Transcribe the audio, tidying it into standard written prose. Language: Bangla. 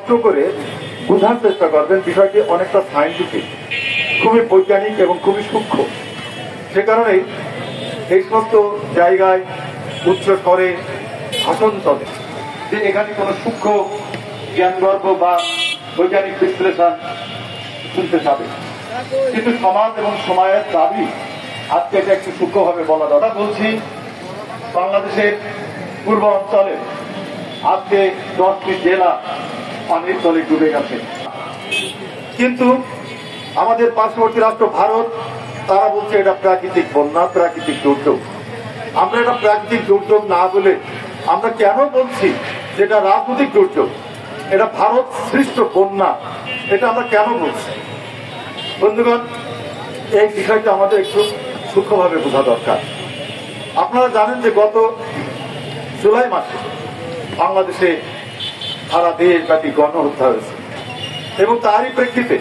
কষ্ট করে বোঝার চেষ্টা করবেন। বিষয়টি অনেকটা সায়েন্টিফিক, খুবই বৈজ্ঞানিক এবং খুবই সূক্ষ্ম। সে কারণেই এই সমস্ত জায়গায় উচ্চ স্তরে ভাষণ চলে যে এখানে কোনো সূক্ষ্ম জ্ঞানগর্ভ বা বৈজ্ঞানিক বিশ্লেষণ শুনতে যাবে, কিন্তু সমাজ এবং সময়ের দাবি আজকে এটা একটু সূক্ষ্মভাবে বলা দরকার। বলছি, বাংলাদেশের পূর্ব অঞ্চলে আজকে 10টি জেলা পানির তলে ডুবে গেছে, কিন্তু আমাদের পার্শ্ববর্তী রাষ্ট্র ভারত তারা বলছে এটা প্রাকৃতিক বন্যা, প্রাকৃতিক দুর্যোগ। আমরা এটা প্রাকৃতিক দুর্যোগ না বলে আমরা কেন বলছি যেটা রাজনৈতিক দুর্যোগ, এটা ভারত সৃষ্ট বন্যা, এটা আমরা কেন বলছি? বন্ধুগণ, এই বিষয়টা আমাদের একটু সূক্ষ্মভাবে বোঝা দরকার। আপনারা জানেন যে গত জুলাই মাসে বাংলাদেশে সারা দেশব্যাপী গণহত্যা হয়েছে এবং তারই প্রেক্ষিতে